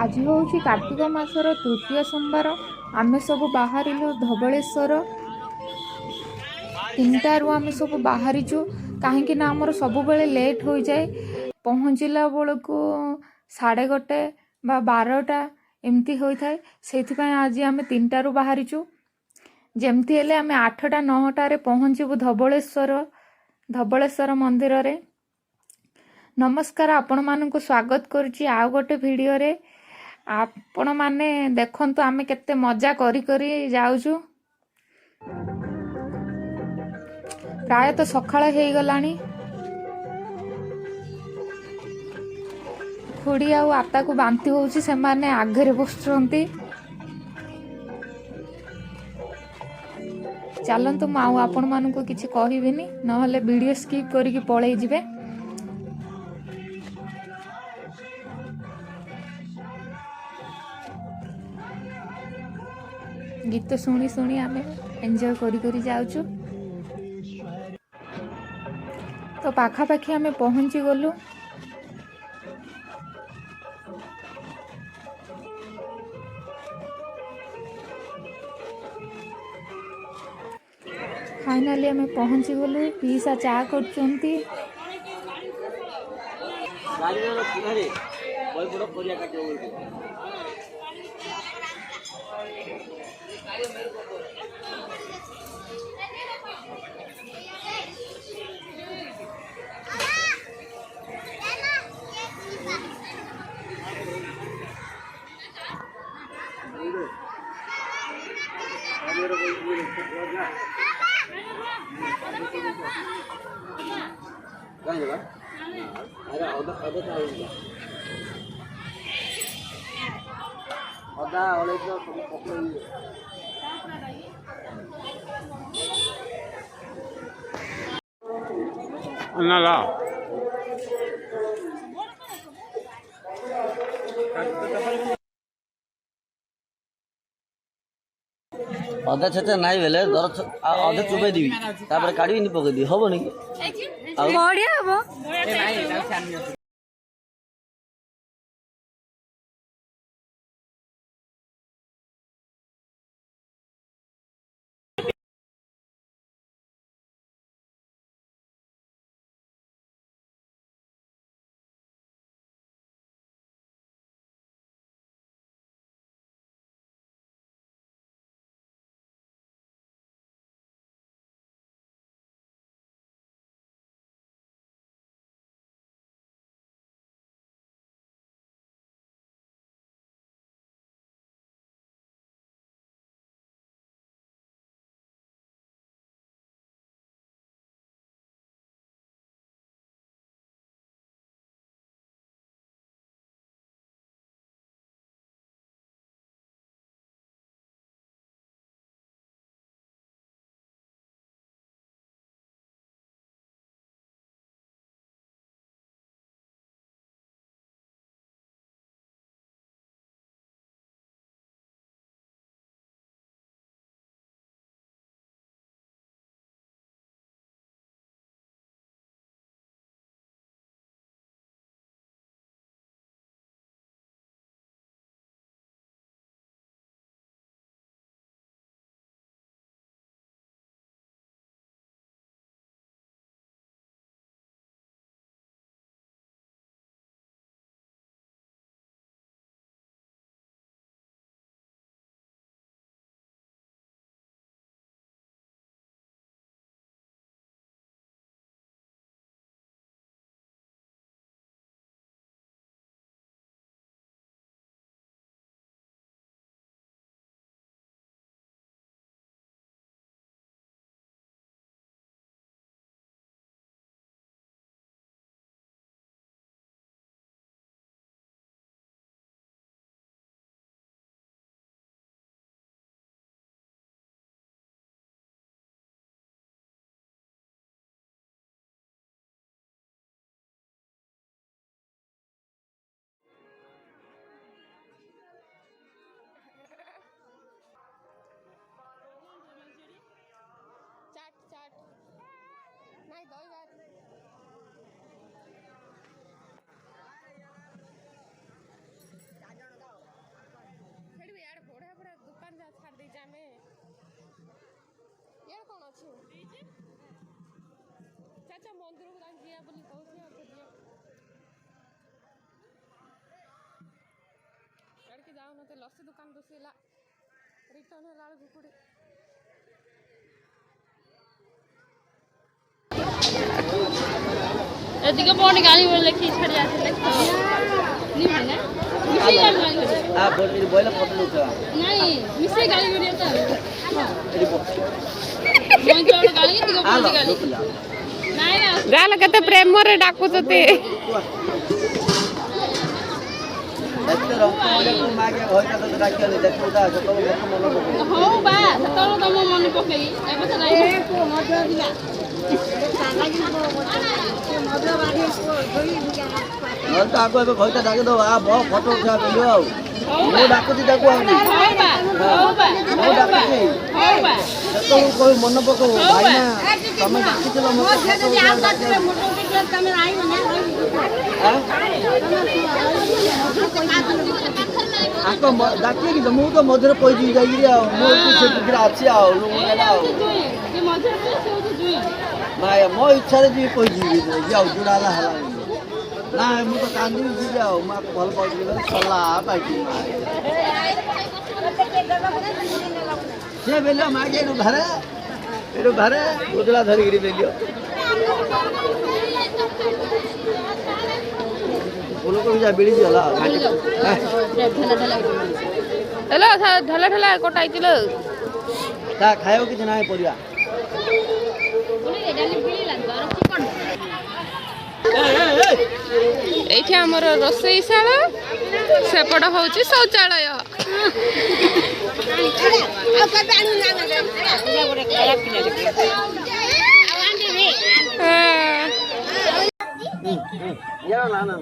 आज हूँ कार्तिक मासर तृतीय सोमवार। आमे सब बाहरिलु धवलेश्वर 3टारू आमे सब बाहरीचु कहीं आमर सब बेले लेट हो जाए पहुँचला बेलू 1:30 बा 12टा एमती होता है। से आज आम 3टारू बाहरीचु जमती हेले आम 8टा 9टारे पहुँचबू धवलेश्वर मंदिर रे। नमस्कार, आपण मानक स्वागत करुच्ची आउ गोटे वीडियो रे। आपण माने देखंतु आमे केते मजा करी करी जाउछु। प्राय तो सकाळ हे गलानी। खुड़ी आउ आता को बांती होउची, से माने आगरे बसुचंती। चलंतु माउ आपण मानक किछि कहिबिनी, नहले वीडियो स्किप करिकि पळेई जिवे। गीत शुणी शुणी आमे एंजॉय करी करी जाउछु। तो पाखापाखि आमे पहुँची गलु। फाइनाली आमे पहुँची गलु। पीसा चा करचंती। नाला अधा छेचा नाई बेले दर अधे चुबाई देवी तापर काढी पकई दी हबो नी बढ़िया हबो। लस्सी दुकान बसला रिटर्न है कुकुड़ी एदिके बोर्ड गाड़ी बोल लिखी छड़ जाते नहीं माने मिसे गाड़ी आ बोल बोला पतलू का नहीं मिसे गाड़ी वीडियो तो मैं तो गाड़ी दिगो बोल गाड़ी नहीं ना गाल कते प्रेम रे डाकू तते देखते रहो तो मागे होइता तो डाकिया नहीं देखो दा तो मन हो बा तो तम मन पकई एबे तो नहीं को मजा दिला और तो आगो एबे होइता डाके दो आ बहुत फोटो उठा लियो मो डाकुती डाकू आ हो बा डाकुती तो कोई मन पको भाई ना तमे डाकितलो मो ଯଦି ଆଉ କାଟିଲେ ମୋଟो ଟିକେ ତମେ ଆଇବ ନା आको डाकिए कि मु तो मधुर पई जाई रे मो से पिकरा अछि आ लुना जे मधुर पे से तो जुई माया मो इच्छा रे जी पई जाऊ जुड़ाला हला ना मु तो कांदी जी जाऊ मा भल पई सला पाई से बेला मागे घरे उजला धरी गिरी बेलियो बोलो को जा बिड़ी जाला हेलो ढला ढला कोटाई दिलो ता खायो कि नाही परिया एठी हमर रोसईशाला सेपड होची शौचालय या ना ना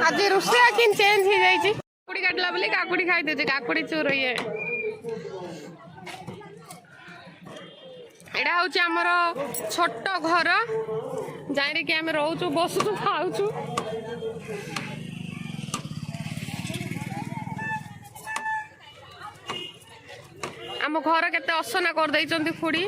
आज रोषेया किन चेंज हो जाई छी काकुड़ी काटला बोले काकुड़ी खाई दे काकुड़ी चोर ये एडा हूँ आमर छोट घर जाई कि आम रोचु बसुचु खाऊचु आम घर केते असना कर देइचंती खुड़ी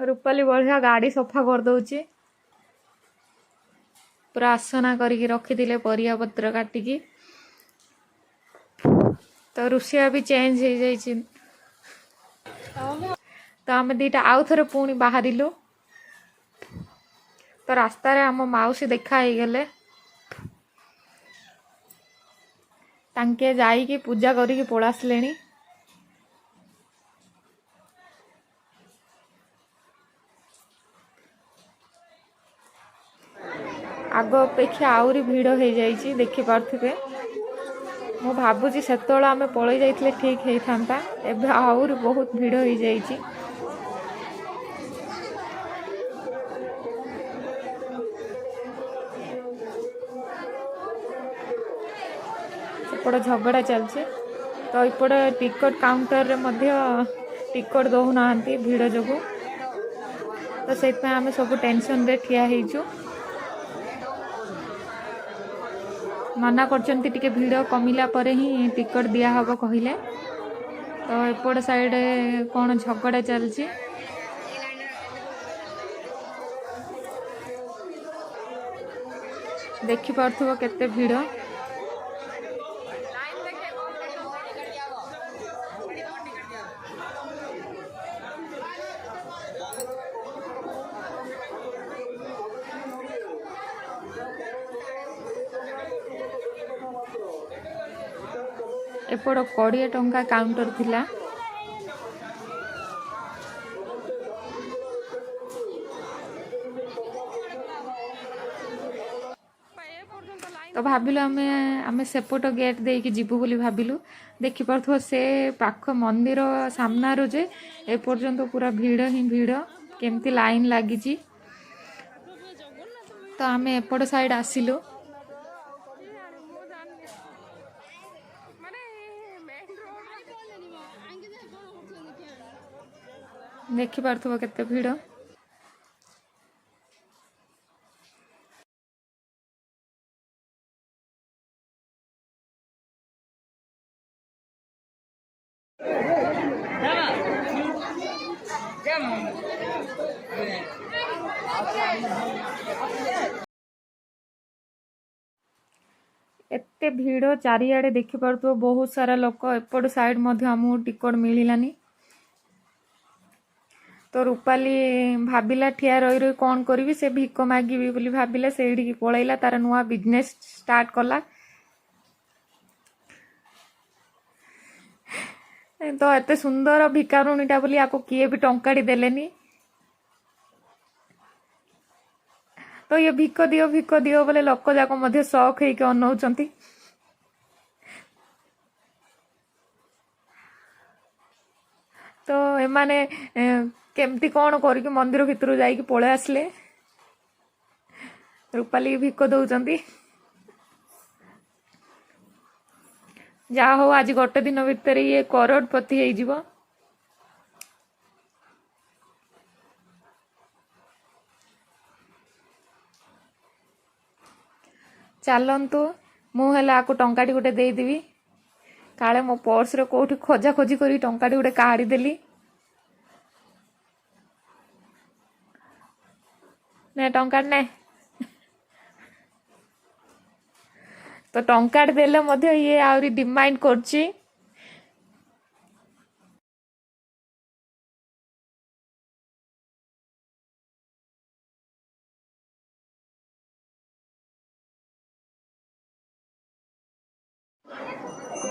रूपाली बढ़िया गाड़ी सफा कर दउची पूरा आसना करके रखी परिया पत्र काटिकी तो रोषेया भी चेंज हो जाइए तो आम दीटा आउ थे पुणी बाहरिलु तो रास्ता रे आम माउसी देखा ही गले तांके जाइकी पूजा करिकी पळासलेनी आग अपेक्षा आउरी भिड़ हो जाइए देखि पार्थिबे मु भाबुची सेतोळ आमे पळै जाइतले ठीक हेई थांता एबे आउरी बहुत भिड़ हो जाइए सेपट झगड़ा चलছে तो इपट टिकट काउंटर रे मध्य टिकट दौ नांती भिड़ जोगु तो सेत आमे सब टेंशन रे ठिया हेइछु मना करचंती टिके भिड़ कमिला परे ही टिकट दिया हबो कहिले तो एपट साइड कौन झगड़ा चलछि देखि पारथुबो केते भिड़ एपट 20 टंका काउंटर थिला तो भाविलु आमे आमे सेपट गेट देकी जीवु बोली भाविलु देखिपरथो से पाख मंदिर सामनारो जे एपर्यंत पूरा भिड़ ही भिड़ केमती लाइन लागिची। तो आमे एपट साइड आसिलु देखिपरथो केते भिड़। एते भिड़ चारिआडे देखिपरथो बहुत सारा लोक एपट साइड मध्य आमु टिकट मिलिलानी। तो रूपाली भाविला ठिया रही रही कौन करी से भिक मागिबी बोली भाविला सेठी पळैला तार नुआ बिजनेस स्टार्ट कला। तो एते सुंदर भिकारुणीटा बोली आको किए भी टंकाड़ी देलेनी। तो ये भिक दियो बोले लोक जाक मध्य शौक ହେଇକି ଅନଉଛନ୍ତି। तो एमाने केमती कौन करिक मंदिर भितर जाइक पळे आसले रूपाली भिक दउचंती। जा हो आज गोटे दिन भितर ये करोड़पति हो जीवो। चलतु मुझे आपको टंकाटी गोटे देदेवी काले मो पर्स रे कोठी खोजा खोजी करी टंकाटी गोटे काढ़ी देली ने टंका ने तो टंकाट देले मध्य ये आउरी डिमांड करची।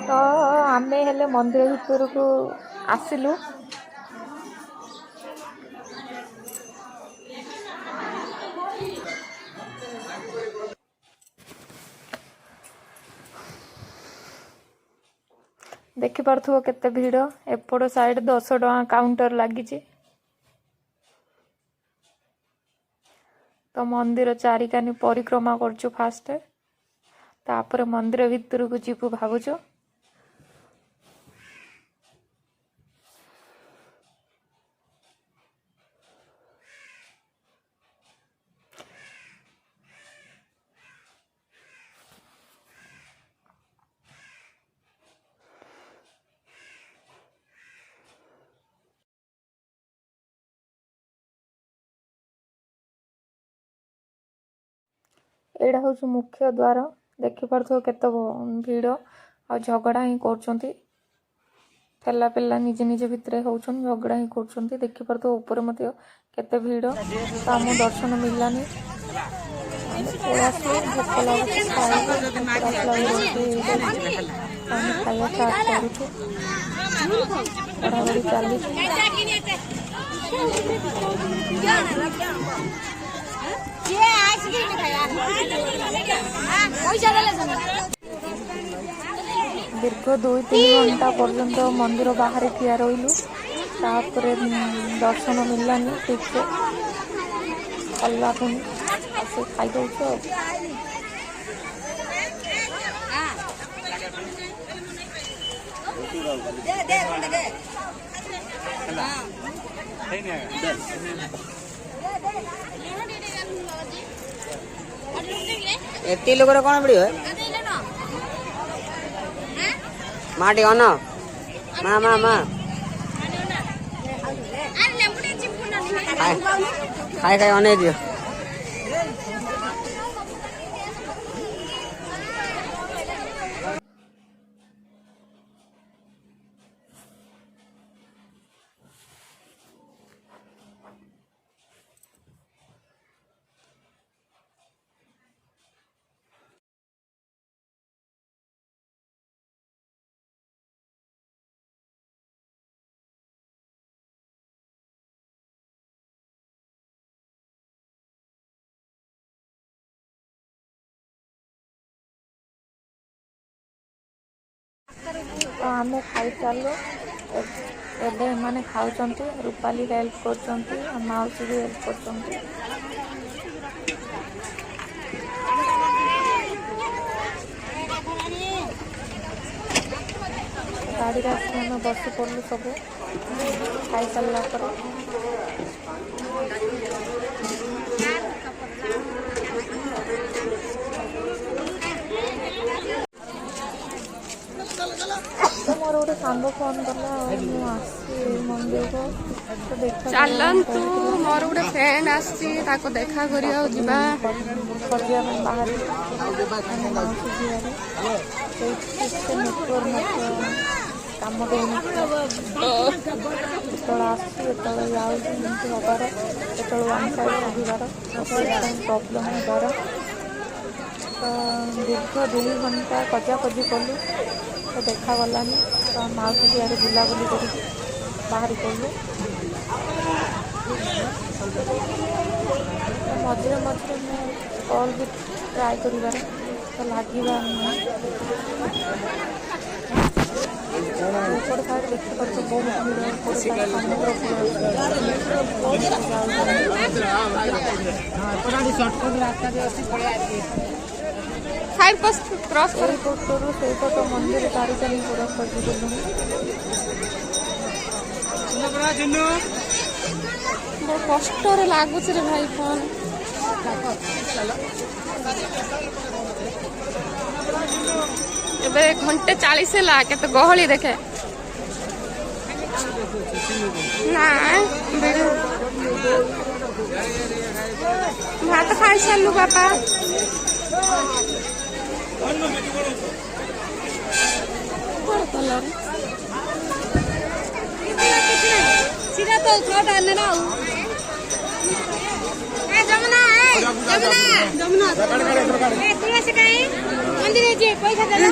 तो आमे हेले मंदिर भीतर को आसिलु देखि पारथुओ केते भीड़ एपट साइड 10 टका काउंटर लागिची। तो मंदिर चारिकानी परिक्रमा करछु फास्ट तापर मंदिर भीतर को जीवु भावुछु। एडा हूँ मुख्य द्वार देखिपरथो केते भीड़ आ झगड़ा ही कर ठेला पेला निजे निजे भितर होउछन झगड़ा ही कर देखिपरथो ऊपर मते केते भीड़ तो आम दर्शन मिललानी खाइया स्टार्ट करूछु पढ़ापढ़ी चली। दीर्घ 2-3 घंटा पर्यंत मंदिर बाहर ठिया रही तापर दर्शन मिललानी ठीक से कला पुणी से खाई दौच। एती लोग कौन पड़ो माटी अन मा मा मा खाए खाए अने दियो। आमे खाई चालू एबे एमाने खाउचंती रूपाली हेल्प करचंती माउसी भी हेल्प करचंती गाड़ी आसी आम बसी पड़ू सब खाई सारा पर तो मोर गोटे सांग फोन कला आसी मंदिर को तो देखा चलतु मोर गोटे फ्रेंड आसी देखा करिया जिबा खजिया बाहर माउसी झील नेटवर्क कम देने आसती जाऊँगी हबार जो वन साइड रहीबार प्रोब्लेम हबार तो दीर्घ 2 घंटा खजाखजी कलु तो देखा गलानी तो माउसी झील बुलाबुली कर बाहरी पड़ू मझे मझे कॉल भी ट्राए कर तो लगे ऊपर साइड देखते बहुत भीड़ क्रॉस से फोटो मंदिर गाड़ी चली पूरा खजीदेलु बहुत कष्ट लगुच रे भाई फोन एबे 1:40 है केते गहली देखे ना भात खाई सारू बापा सीधा तो छोटा ना जमुना जमुना तुलसी कहीं मंदिर जी पैसा देना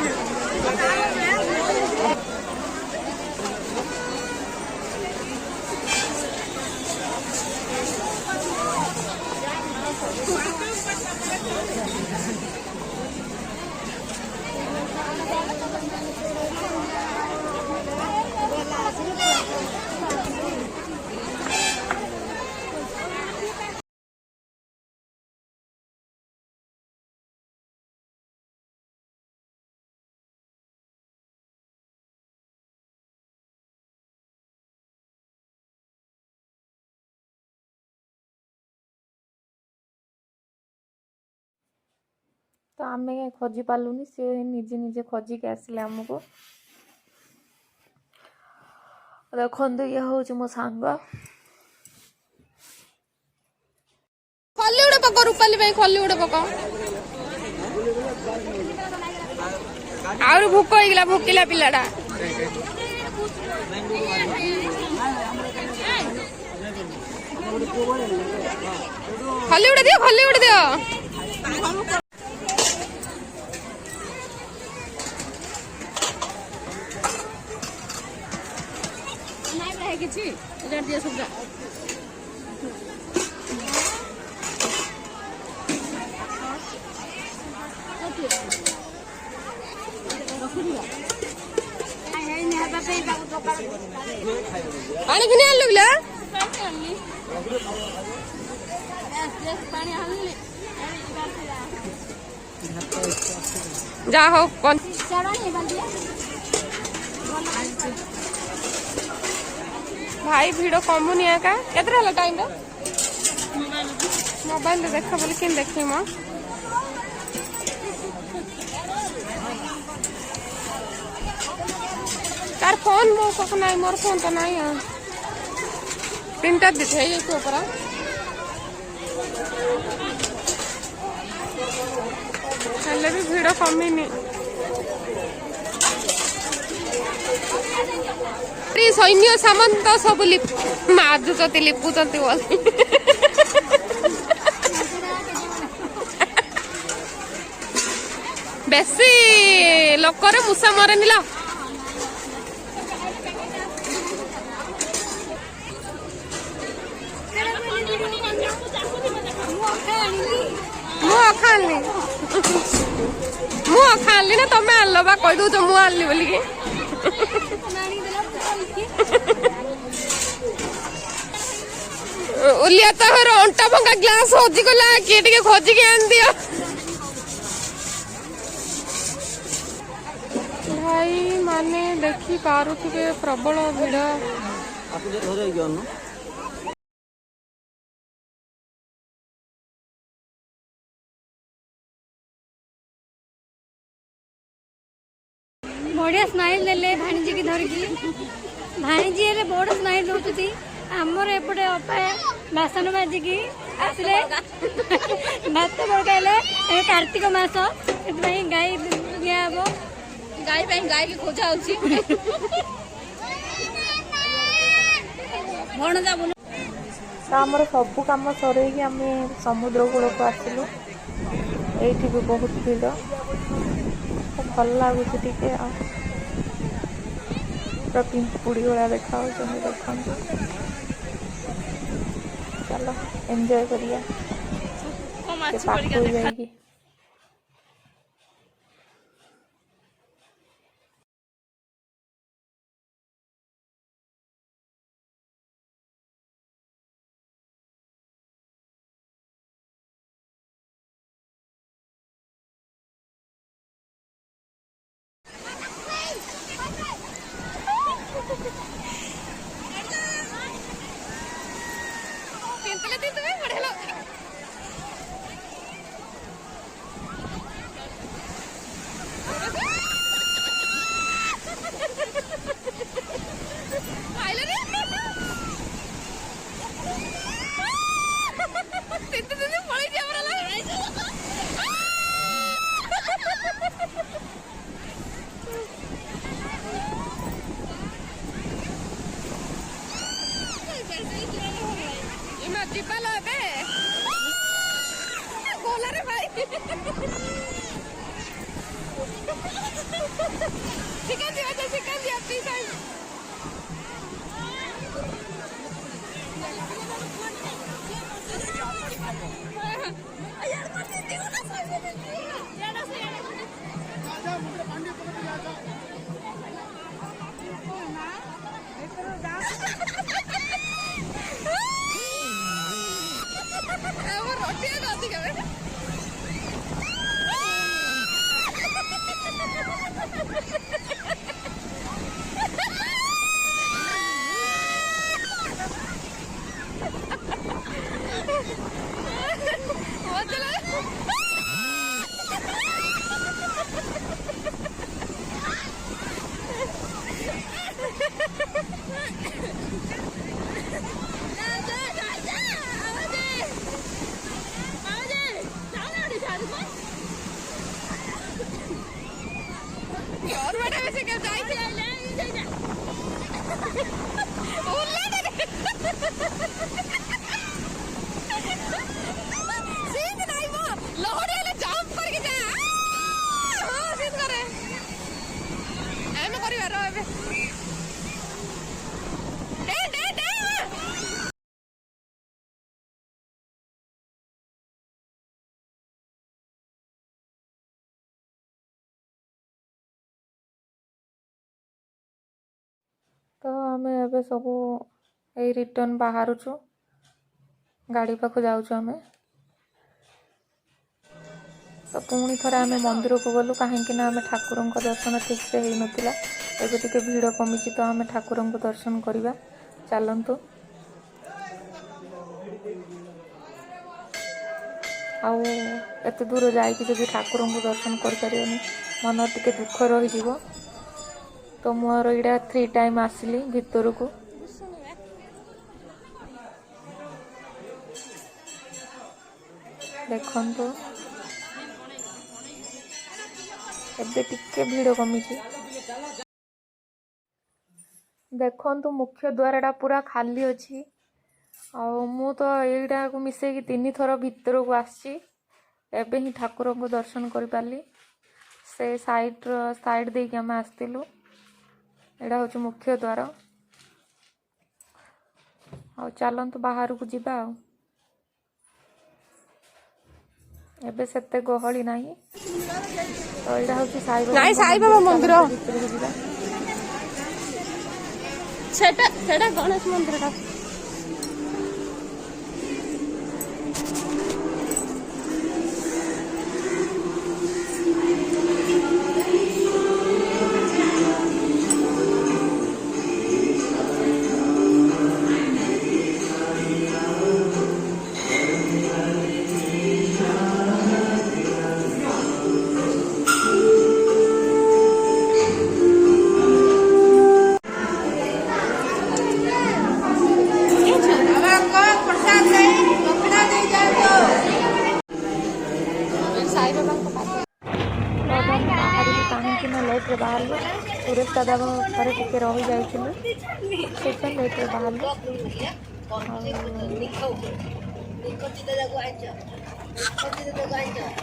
तो आम खोजी पालुनी सी निजे निजे खोजिक आसिले आमको देखो ये हूँ मो सांग खली उड़े पक रूपाली भाई खली उड़े पक आउर भूक होइगला भूकिला पिलाटा खली उड़े दियो किछि इधर दिया सुबजा पानी किने आलू गला जा हो कौन भाई भिड़ कमुनी का केतरा टाइम मोबाइल देख बोले कि देख म तार फोन मो पाख नहीं मोर फोन तो नहीं है 3टा दिखे ये ऊपर हेले भी भिड़ कमिनी सैन्य सामंत सब माजुचती लिपुचती बोली बेसी लोकर मूसा मरेनि ला मु खाली ना तमें आल बा कही दौ मु आली बोलिकी उलिया तहर अंटा भंगा ग्लास हजि गला किए टिके खोजिके आन दियो भाई माने देखी पारुथिबे प्रबल भिड़ आपको जो धरे गयो न बढ़िया स्माइल देले भाणीजी की धरिकी भाणीजी हेले बड़ स्माइल दउछती आमर एपटे अपा बासन बाजिकी आसले भात पकाइले ए कार्तिक मास एतबाई गाई दिया हबो गाई की खोजा होची भणजा बोल आमर सब कम सर आम समुद्र कूल को आसलु ये भी बहुत भीड़ भल लगुच टे पूरा पिंपुड़ी भाया देखा देखते चलो एंजॉय करिए जाएगी तो आम एबे सब यही रिटर्न बाहरुचु गाड़ी पाखु जाऊँ आम तो पुणी थोड़ा आम मंदिर को गलु कहीं आम ठाकुर दर्शन ठीक से हो नाला एबे टिके भीड़ कमी तो आम ठाकुर को दर्शन करवा चलतु आउ एत दूर जाकि ठाकुर को दर्शन कर मन टिके दुख रही तो मोर इड़ा 3 टाइम आसली भितर को देखो एबे टिके भीड़ कमी देखो मुख्य द्वारटा पूरा खाली अच्छी मु तो यहीटा को मिसेकी 3 थर भितर को आसी एबे ही ठाकुर को दर्शन कर पाली से साइड दे के आम आसलु एटा हूँ मुख्य द्वार आ चलतु बाहर को जीवा एबे सेते गहली नहीं तो यहाँ हूँ साई बाबा मंदिर ସେଟା ଗଣେଶ ମନ୍ଦିରଟା। କାହିଁକି ନା ଲେଟ୍ରେ ବାହାରିଲୁ ସୁରେଶ ଦାଦା ଘରେ ଟିକେ ରହିଯାଇଥିଲୁ ସେଥିପାଇଁ ଲେଟ୍ରେ ବାହାରିଲୁ।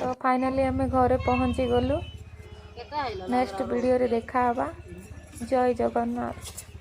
ତ ଫାଇନାଲି ଆମେ ଘରେ ପହଞ୍ଚି ଗଲୁ। ନେକ୍ସଟ ଭିଡ଼ିଓରେ ଦେଖା ହେବା। ଜୟ ଜଗନ୍ନାଥ।